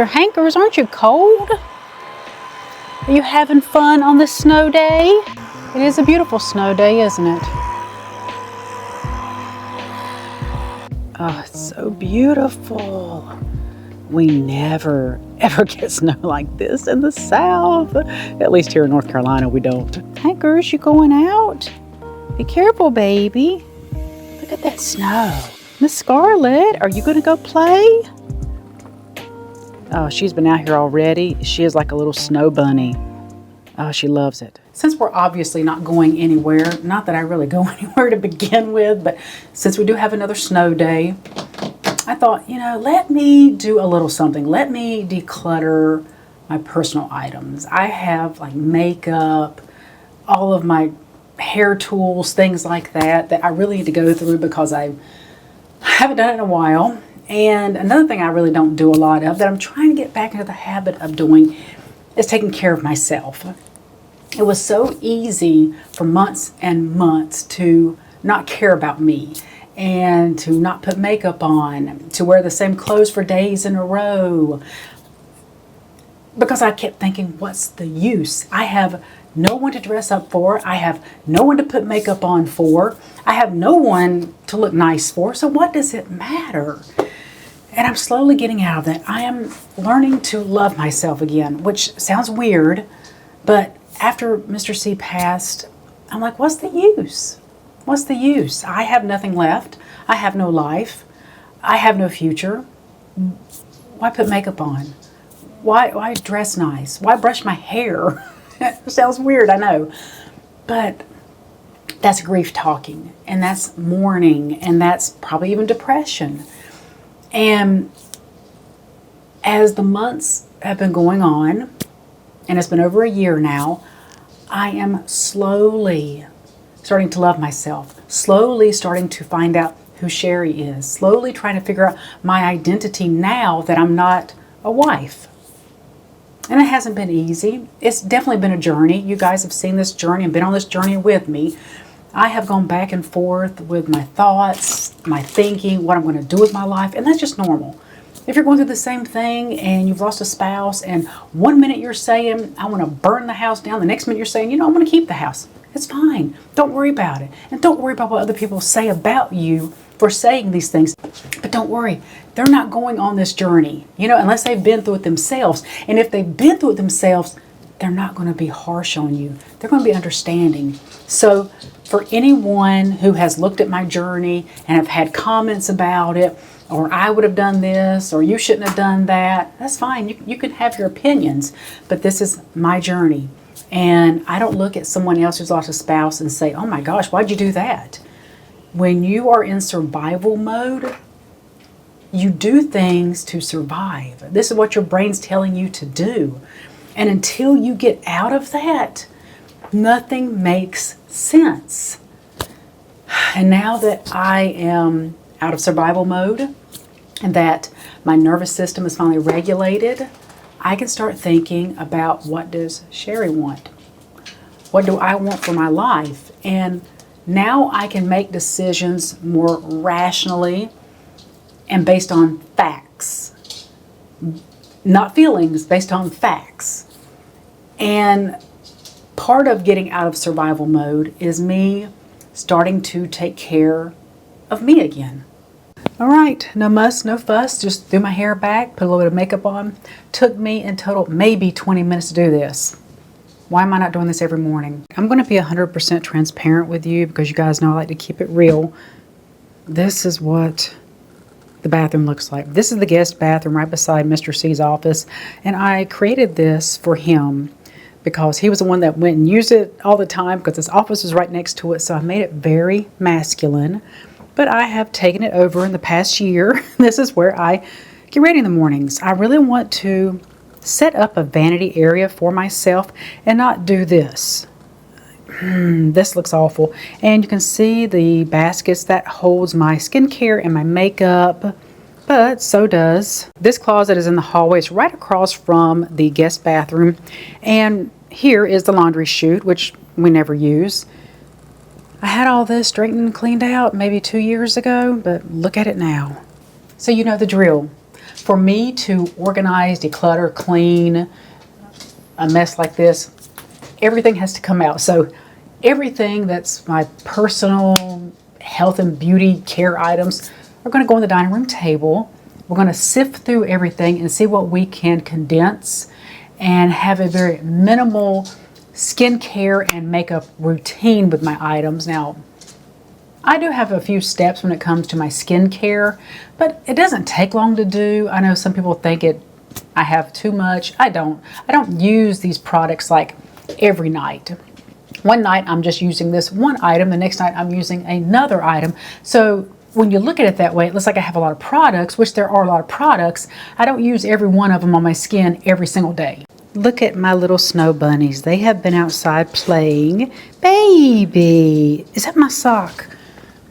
Your hankers, aren't you cold? Are you having fun on this snow day? It is a beautiful snow day, isn't it? Oh, it's so beautiful. We never, ever get snow like this in the South. At least here in North Carolina, we don't. Hankers, you going out? Be careful, baby. Look at that snow. Miss Scarlett, are you going to go play? Oh, she's been out here already. She is like a little snow bunny. Oh, she loves it. Since we're obviously not going anywhere, not that I really go anywhere to begin with, but since we do have another snow day, I thought, let me do a little something. Let me declutter my personal items. I have like makeup, all of my hair tools, things like that I really need to go through because I haven't done it in a while. And another thing I really don't do a lot of that I'm trying to get back into the habit of doing is taking care of myself. It was so easy for months and months to not care about me and to not put makeup on, to wear the same clothes for days in a row. Because I kept thinking, what's the use? I have no one to dress up for. I have no one to put makeup on for. I have no one to look nice for. So what does it matter? And I'm slowly getting out of that. I am learning to love myself again, which sounds weird, but after Mr. C passed, I'm like, what's the use? What's the use? I have nothing left. I have no life. I have no future. Why put makeup on? Why dress nice? Why brush my hair? It sounds weird, I know. But that's grief talking, and that's mourning, and that's probably even depression. And as the months have been going on, and it's been over a year now, I am slowly starting to love myself, slowly starting to find out who Sherry is, slowly trying to figure out my identity now that I'm not a wife. And it hasn't been easy. It's definitely been a journey. You guys have seen this journey and been on this journey with me. I have gone back and forth with my thoughts, my thinking, what I'm going to do with my life, and that's just normal. If you're going through the same thing and you've lost a spouse, and one minute you're saying, I want to burn the house down, the next minute you're saying, I want to keep the house. It's fine. Don't worry about it. And don't worry about what other people say about you for saying these things. But don't worry. They're not going on this journey, unless they've been through it themselves. And if they've been through it themselves, they're not going to be harsh on you. They're going to be understanding. So for anyone who has looked at my journey and have had comments about it, or I would have done this, or you shouldn't have done that, that's fine. You can have your opinions, but this is my journey. And I don't look at someone else who's lost a spouse and say, oh my gosh, why'd you do that? When you are in survival mode, you do things to survive. This is what your brain's telling you to do. And until you get out of that, nothing makes sense. And now that I am out of survival mode and that my nervous system is finally regulated, I can start thinking about, what does Sherry want? What do I want for my life? And now I can make decisions more rationally and based on facts. Not feelings, based on facts. And part of getting out of survival mode is me starting to take care of me again. All right, no muss, no fuss, just threw my hair back, put a little bit of makeup on. Took me in total maybe 20 minutes to do this. Why am I not doing this every morning? I'm going to be 100% transparent with you because you guys know I like to keep it real. This is what the bathroom looks like. This is the guest bathroom right beside Mr. C's office, and I created this for him because he was the one that went and used it all the time because his office is right next to it, so I made it very masculine. But I have taken it over in the past year. This is where I get ready in the mornings. I really want to set up a vanity area for myself and not do this. This looks awful. And you can see the baskets that holds my skincare and my makeup, but so does this closet is in the hallway. It's right across from the guest bathroom. And here is the laundry chute, which we never use. I had all this straightened and cleaned out maybe 2 years ago, but look at it now. So you know the drill. For me to organize, declutter, clean a mess like this, everything has to come out. So everything that's my personal health and beauty care items are going to go on the dining room table. We're going to sift through everything and see what we can condense and have a very minimal skincare and makeup routine with my items. Now, I do have a few steps when it comes to my skincare, but it doesn't take long to do. I know some people think I have too much. I don't use these products like every night. One night I'm just using this one item, the next night I'm using another item. So when you look at it that way, it looks like I have a lot of products, which there are a lot of products. I don't use every one of them on my skin every single day. Look at my little snow bunnies. They have been outside playing. Baby, is that my sock?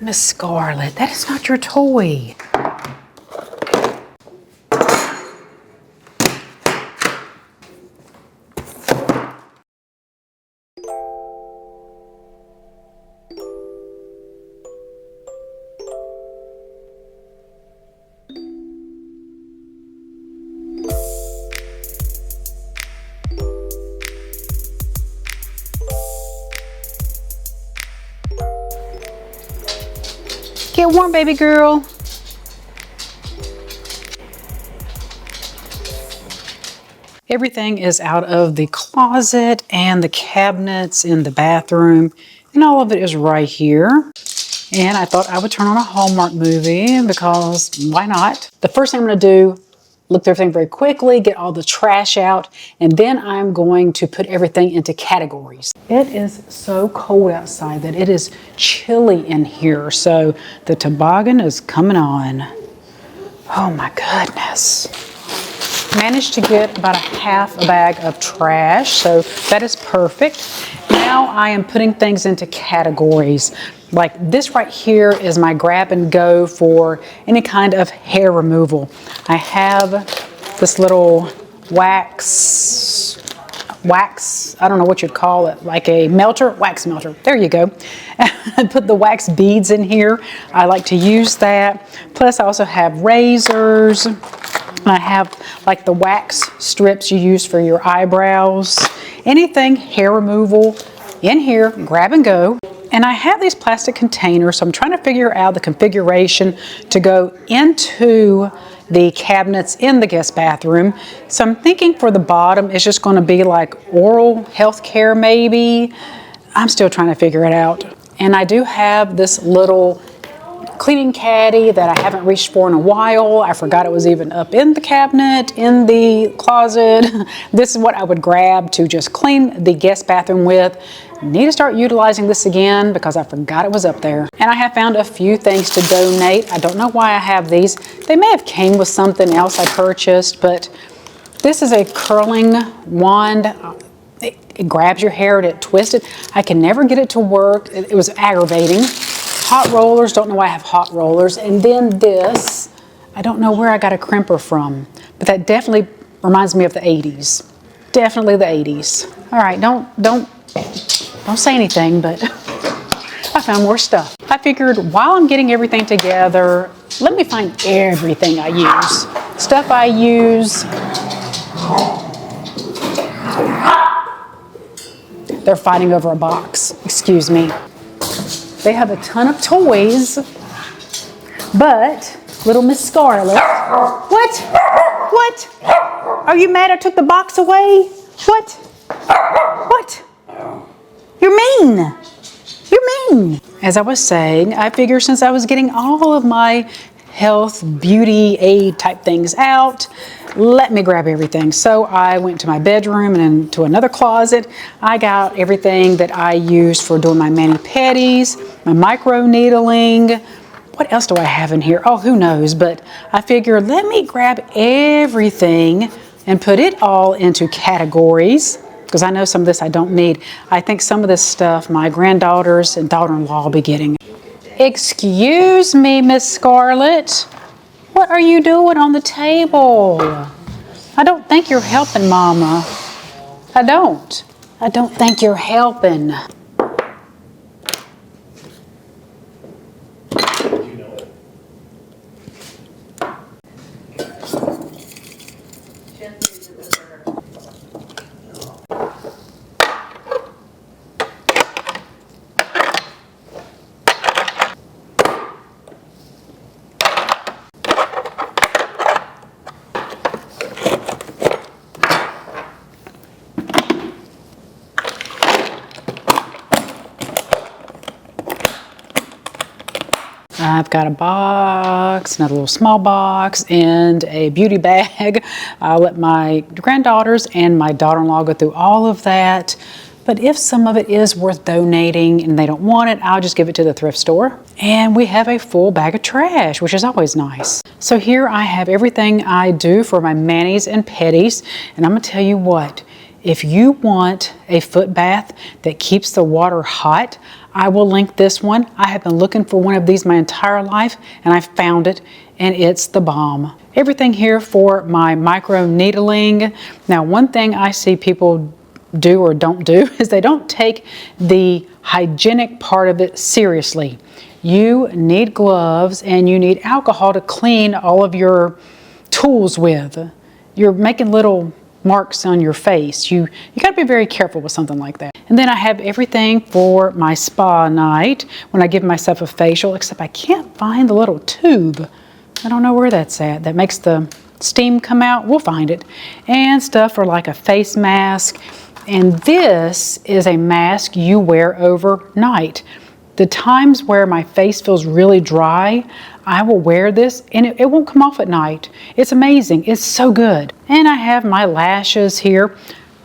Miss Scarlett, that is not your toy. Get warm, baby girl. Everything is out of the closet and the cabinets in the bathroom, and all of it is right here. And I thought I would turn on a Hallmark movie because why not? The first thing I'm going to do, look through everything very quickly, get all the trash out, and then I'm going to put everything into categories. It is so cold outside that it is chilly in here, so the toboggan is coming on. Oh my goodness. Managed to get about a half a bag of trash, so that is perfect. Now I am putting things into categories. Like this right here is my grab and go for any kind of hair removal. I have this little wax, I don't know what you'd call it, like a melter, wax melter. There you go. I put the wax beads in here. I like to use that. Plus I also have razors. I have like the wax strips you use for your eyebrows. Anything hair removal in here, grab and go. And I have these plastic containers, so I'm trying to figure out the configuration to go into the cabinets in the guest bathroom. So I'm thinking for the bottom, it's just going to be like oral health care maybe. I'm still trying to figure it out. And I do have this little cleaning caddy that I haven't reached for in a while. I forgot it was even up in the cabinet, in the closet. This is what I would grab to just clean the guest bathroom with. Need to start utilizing this again because I forgot it was up there. And I have found a few things to donate. I don't know why I have these. They may have came with something else I purchased, but this is a curling wand. It grabs your hair and it twists it. I can never get it to work. It was aggravating. Hot rollers, don't know why I have hot rollers. And then this, I don't know where I got a crimper from, but that definitely reminds me of the 80s. Definitely the 80s. All right, don't say anything, but I found more stuff. I figured while I'm getting everything together, let me find everything I use. Stuff I use. They're fighting over a box, excuse me. They have a ton of toys, but little Miss Scarlett, what? Are you mad I took the box away? What? You're mean. As I was saying, I figured since I was getting all of my health, beauty, aid type things out, let me grab everything. So I went to my bedroom and into another closet. I got everything that I used for doing my mani-pedis, my micro needling. What else do I have in here? Oh, who knows? But I figured let me grab everything and put it all into categories because I know some of this I don't need. I think some of this stuff my granddaughters and daughter-in-law will be getting. Excuse me, Miss Scarlett. What are you doing on the table? I don't think you're helping, Mama. I don't think you're helping. I've got a box, another little small box, and a beauty bag. I'll let my granddaughters and my daughter-in-law go through all of that. But if some of it is worth donating and they don't want it, I'll just give it to the thrift store. And we have a full bag of trash, which is always nice. So here I have everything I do for my manis and petties. And I'm gonna tell you what, if you want a foot bath that keeps the water hot, I will link this one. I have been looking for one of these my entire life and I found it, and it's the bomb. Everything here for my micro needling. Now, one thing I see people do or don't do is they don't take the hygienic part of it seriously. You need gloves and you need alcohol to clean all of your tools with. You're making little marks on your face. You got to be very careful with something like that. And then I have everything for my spa night when I give myself a facial, except I can't find the little tube. I don't know where that's at. That makes the steam come out. We'll find it. And stuff for like a face mask. And this is a mask you wear overnight. The times where my face feels really dry, I will wear this and it won't come off at night. It's amazing. It's so good. And I have my lashes here.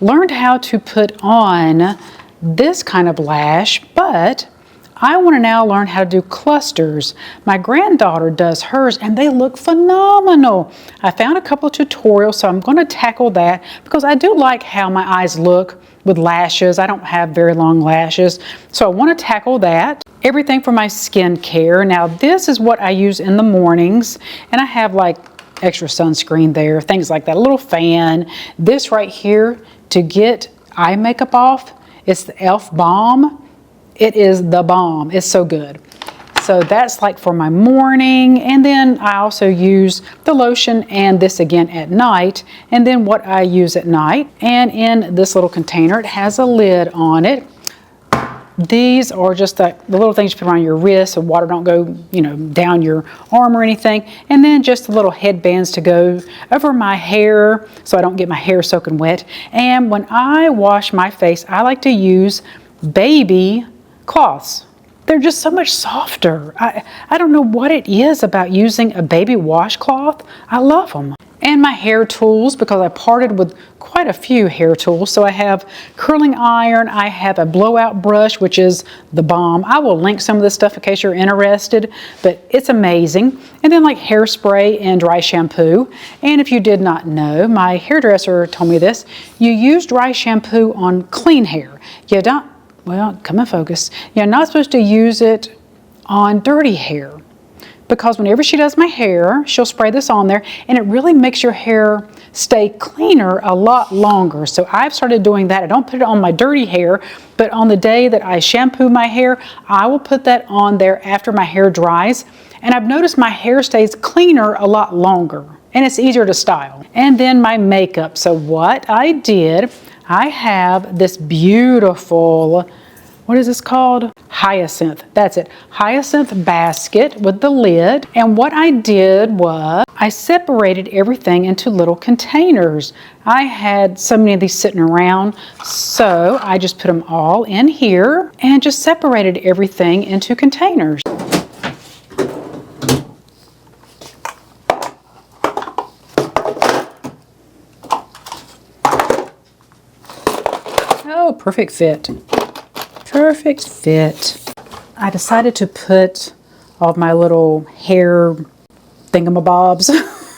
Learned how to put on this kind of lash, but I want to now learn how to do clusters. My granddaughter does hers and they look phenomenal. I found a couple of tutorials, so I'm going to tackle that because I do like how my eyes look with lashes. I don't have very long lashes, so I want to tackle that. Everything for my skincare. Now this is what I use in the mornings, and I have like extra sunscreen there, things like that, a little fan. This right here to get eye makeup off, it's the e.l.f. Balm. It is the bomb. It's so good. So that's like for my morning, and then I also use the lotion and this again at night, and then what I use at night. And in this little container, it has a lid on it. These are just the little things you put around your wrist so water don't go, down your arm or anything. And then just the little headbands to go over my hair so I don't get my hair soaking wet. And when I wash my face, I like to use baby cloths. They're just so much softer. I don't know what it is about using a baby washcloth. I love them. And my hair tools, because I parted with quite a few hair tools. So I have curling iron, I have a blowout brush, which is the bomb. I will link some of this stuff in case you're interested, but it's amazing. And then like hairspray and dry shampoo. And if you did not know, my hairdresser told me this, you use dry shampoo on clean hair. You don't, well, come in focus. You're not supposed to use it on dirty hair, because whenever she does my hair, she'll spray this on there and it really makes your hair stay cleaner a lot longer. So I've started doing that. I don't put it on my dirty hair, but on the day that I shampoo my hair, I will put that on there after my hair dries. And I've noticed my hair stays cleaner a lot longer and it's easier to style. And then my makeup. So what I did, I have this beautiful, what is this called? Hyacinth. That's it. Hyacinth basket with the lid. And what I did was I separated everything into little containers. I had so many of these sitting around, so I just put them all in here and just separated everything into containers. Oh, perfect fit. Perfect fit. I decided to put all of my little hair thingamabobs,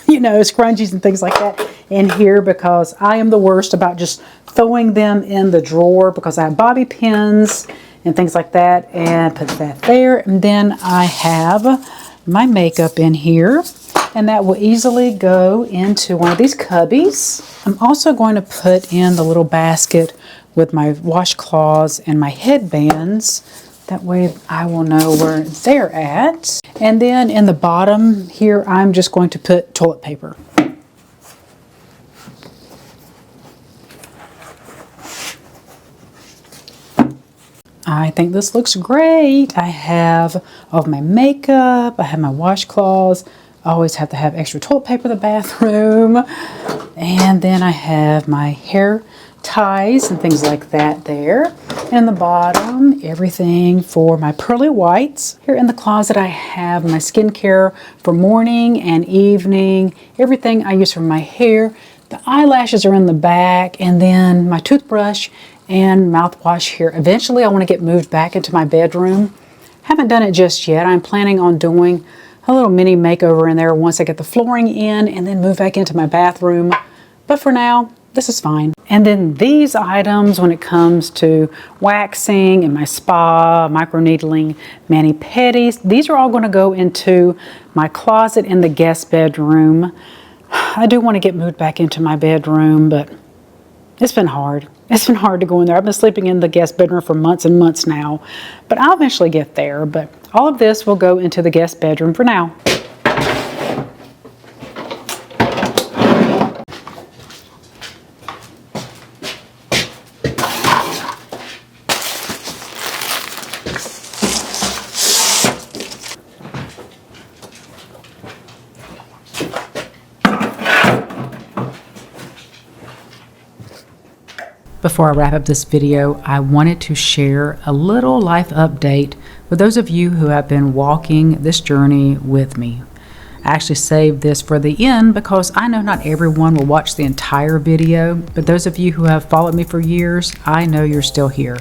scrunchies and things like that in here because I am the worst about just throwing them in the drawer because I have bobby pins and things like that, and put that there. And then I have my makeup in here, and that will easily go into one of these cubbies. I'm also going to put in the little basket with my washcloths and my headbands. That way I will know where they're at. And then in the bottom here, I'm just going to put toilet paper. I think this looks great. I have all of my makeup, I have my washcloths. I always have to have extra toilet paper in the bathroom. And then I have my hair ties and things like that there. And the bottom, everything for my pearly whites. Here in the closet I have my skincare for morning and evening. Everything I use for my hair. The eyelashes are in the back, and then my toothbrush and mouthwash here. Eventually I want to get moved back into my bedroom. Haven't done it just yet. I'm planning on doing a little mini makeover in there once I get the flooring in and then move back into my bathroom. But for now, this is fine. And then these items, when it comes to waxing and my spa, microneedling, mani-pedis, these are all going to go into my closet in the guest bedroom. I do want to get moved back into my bedroom, but it's been hard. It's been hard to go in there. I've been sleeping in the guest bedroom for months and months now, but I'll eventually get there. But all of this will go into the guest bedroom for now. Before I wrap up this video, I wanted to share a little life update with those of you who have been walking this journey with me. I actually saved this for the end because I know not everyone will watch the entire video, but those of you who have followed me for years, I know you're still here.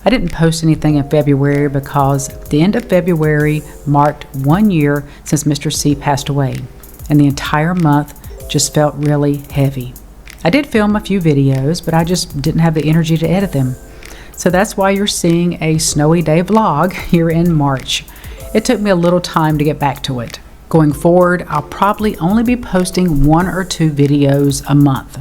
I didn't post anything in February because the end of February marked 1 year since Mr. C passed away, and the entire month just felt really heavy. I did film a few videos, but I just didn't have the energy to edit them. So that's why you're seeing a snowy day vlog here in March. It took me a little time to get back to it. Going forward, I'll probably only be posting 1 or 2 videos a month.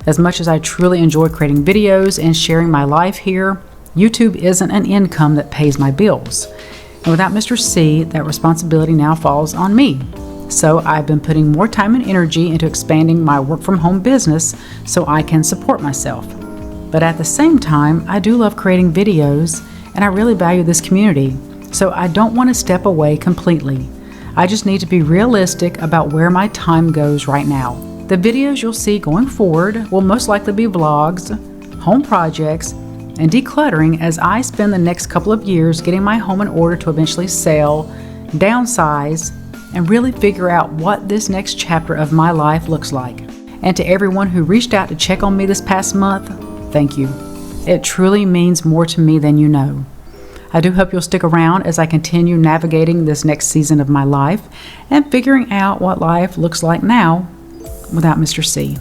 As much as I truly enjoy creating videos and sharing my life here, YouTube isn't an income that pays my bills. And without Mr. C, that responsibility now falls on me. So I've been putting more time and energy into expanding my work from home business so I can support myself. But at the same time, I do love creating videos and I really value this community. So I don't want to step away completely. I just need to be realistic about where my time goes right now. The videos you'll see going forward will most likely be vlogs, home projects, and decluttering as I spend the next couple of years getting my home in order to eventually sell, downsize, and really figure out what this next chapter of my life looks like. And to everyone who reached out to check on me this past month, thank you. It truly means more to me than you know. I do hope you'll stick around as I continue navigating this next season of my life and figuring out what life looks like now without Mr. C.